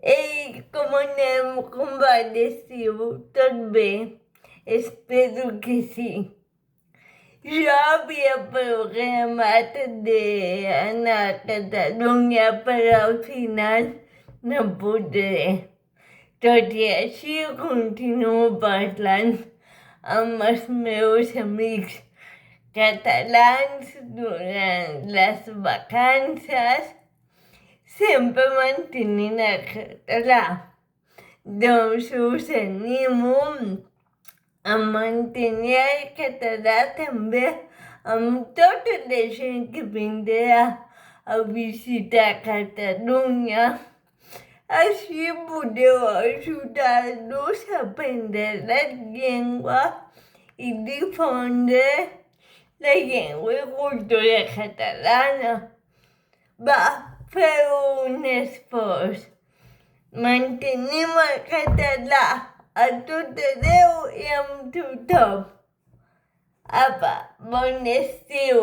Ei, com anem? Com va l'estiu? Tot bé? Espero que sí. Jo havia programat d'anar a Catalunya, però al final no podré. Tot i així, continuo parlant amb els meus amics catalans durant les vacances, sempre mantenint el català. Doncs us animo a mantenir el català també amb tota la gent que vindrà a visitar Catalunya. Així podeu ajudar-los a aprendre la llengua i difondre la llengua i cultura catalana. Va, feu un esforç. Mantenim el català a tot arreu i amb tothom. Apa, bon estiu!